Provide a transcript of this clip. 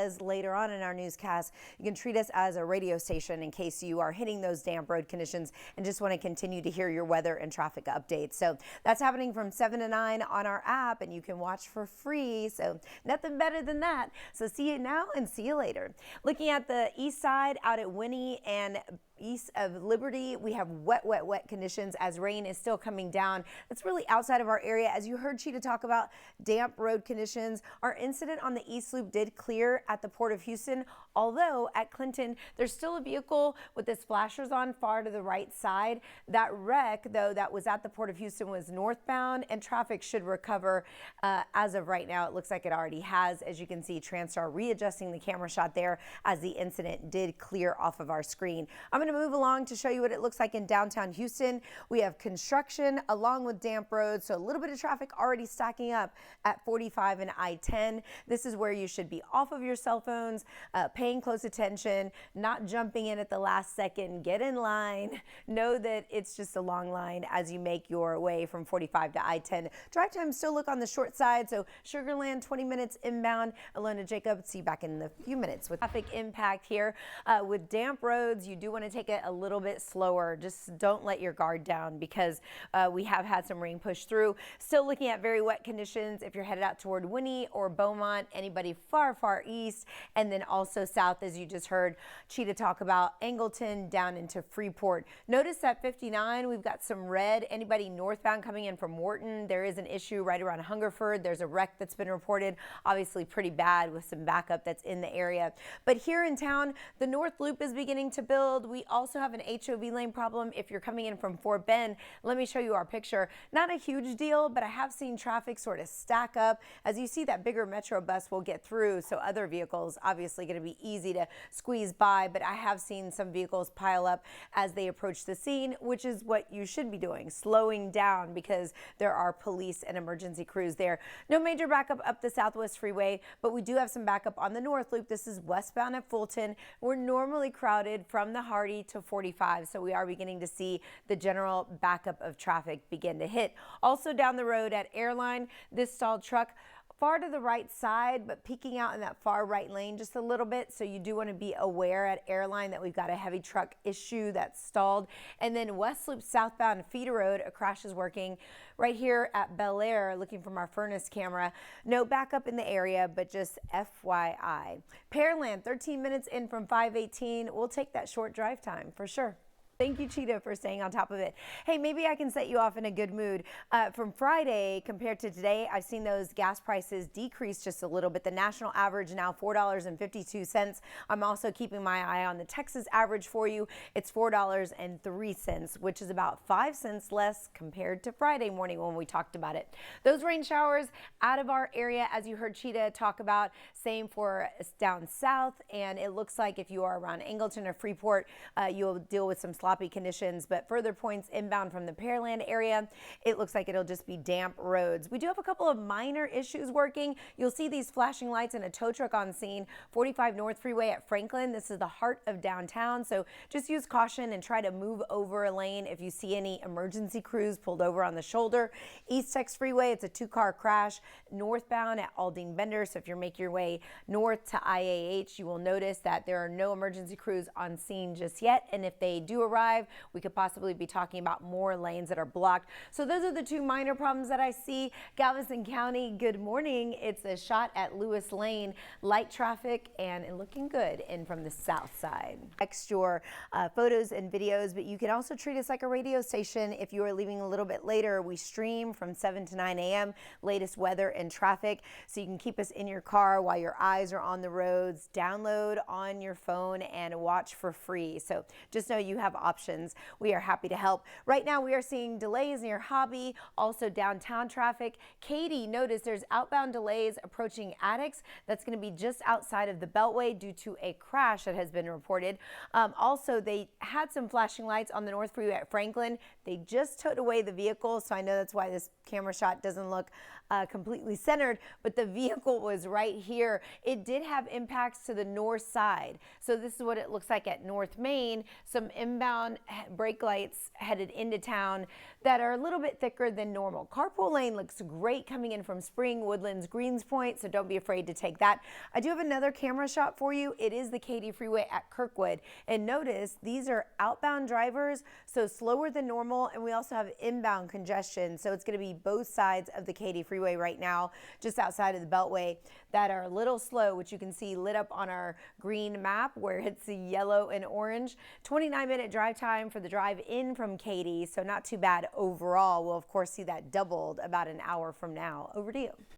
says later on in our newscast, you can treat us as a radio station in case you are hitting those damp road conditions and just want to continue to hear your weather and traffic updates. So that's happening from 7 to 9 on our app, and you can watch for free. So nothing better than that. So see you now and see you later. Looking at the east side out at Winnie and east of Liberty, we have wet conditions as rain is still coming down. That's really outside of our area. As you heard Cheetah talk about damp road conditions, our incident on the East Loop did clear at the Port of Houston, although at Clinton, there's still a vehicle with its flashers on far to the right side. That wreck, though, that was at the Port of Houston was northbound, and traffic should recover. As of right now, it looks like it already has. As you can see, TransStar readjusting the camera shot there as the incident did clear off of our screen. I'm going to move along to show you what it looks like in downtown Houston. We have construction along with damp roads, so a little bit of traffic already stacking up at 45 and I-10. This is where you should be off of your cell phones, paying close attention, not jumping in at the last second. Get in line. Know that it's just a long line as you make your way from 45 to I-10. Drive times still look on the short side, so Sugar Land 20 minutes inbound. Alona Jacob, see you back in a few minutes with traffic impact here. With damp roads, you do want to take it a little bit slower. Just don't let your guard down because we have had some rain push through. Still looking at very wet conditions if you're headed out toward Winnie or Beaumont, anybody far east, and then also south, as you just heard Cheetah talk about, Angleton down into Freeport. Notice at 59, we've got some red. Anybody northbound coming in from Wharton, there is an issue right around Hungerford. There's a wreck that's been reported, obviously pretty bad with some backup that's in the area. But here in town, the North Loop is beginning to build. We also have an HOV lane problem if you're coming in from Fort Bend. Let me show you our picture. Not a huge deal, but I have seen traffic sort of stack up. As you see, that bigger Metro bus will get through, so other vehicles obviously going to be easy to squeeze by, but I have seen some vehicles pile up as they approach the scene, which is what you should be doing, slowing down because there are police and emergency crews there. No major backup up the Southwest Freeway, but we do have some backup on the North Loop. This is westbound at Fulton. We're normally crowded from the Hardy to 45, so we are beginning to see the general backup of traffic begin to hit. Also down the road at Airline, this stalled truck far to the right side, but peeking out in that far right lane just a little bit. So you do want to be aware at Airline that we've got a heavy truck issue that's stalled. And then West Loop southbound Feeder Road, a crash is working right here at Bel Air, looking from our furnace camera. No backup in the area, but just FYI. Pearland, 13 minutes in from 518. We'll take that short drive time for sure. Thank you, Cheetah, for staying on top of it. Hey, maybe I can set you off in a good mood. From Friday compared to today, I've seen those gas prices decrease just a little bit. The national average now $4.52. I'm also keeping my eye on the Texas average for you. It's $4.03, which is about 5 cents less compared to Friday morning when we talked about it. Those rain showers out of our area, as you heard Cheetah talk about, same for down south. And it looks like if you are around Angleton or Freeport, you'll deal with some sloppy conditions, but further points inbound from the Pearland area, it looks like it'll just be damp roads. We do have a couple of minor issues working. You'll see these flashing lights and a tow truck on scene. 45 North Freeway at Franklin. This is the heart of downtown, so just use caution and try to move over a lane if you see any emergency crews pulled over on the shoulder. East Tex Freeway, it's a two-car crash northbound at Aldine Bender, so if you're making your way north to IAH, you will notice that there are no emergency crews on scene just yet, and if they do arrive, we could possibly be talking about more lanes that are blocked. So those are the two minor problems that I see. Galveston County, good morning. It's a shot at Lewis Lane, light traffic and looking good in from the south side. Text your photos and videos, but you can also treat us like a radio station. If you are leaving a little bit later, we stream from 7 to 9 a.m. latest weather and traffic, so you can keep us in your car while your eyes are on the roads. Download on your phone and watch for free. So just know you have options. We are happy to help. Right now we are seeing delays near Hobby, also downtown traffic. Katy, notice there's outbound delays approaching Addicts. That's going to be just outside of the Beltway due to a crash that has been reported. Also, they had some flashing lights on the North Freeway at Franklin. They just towed away the vehicle, so I know that's why this camera shot doesn't look completely centered, but the vehicle was right here. It did have impacts to the north side. So this is what it looks like at North Main. Some inbound southbound brake lights headed into town that are a little bit thicker than normal. Carpool lane looks great coming in from Spring, Woodlands, Greenspoint, so don't be afraid to take that. I do have another camera shot for you. It is the Katy Freeway at Kirkwood. And notice these are outbound drivers, so slower than normal, and we also have inbound congestion. So it's going to be both sides of the Katy Freeway right now, just outside of the Beltway, that are a little slow, which you can see lit up on our green map where it's the yellow and orange. 29-minute drive time for the drive in from Katy, so not too bad overall. We'll of course see that doubled about an hour from now. Over to you.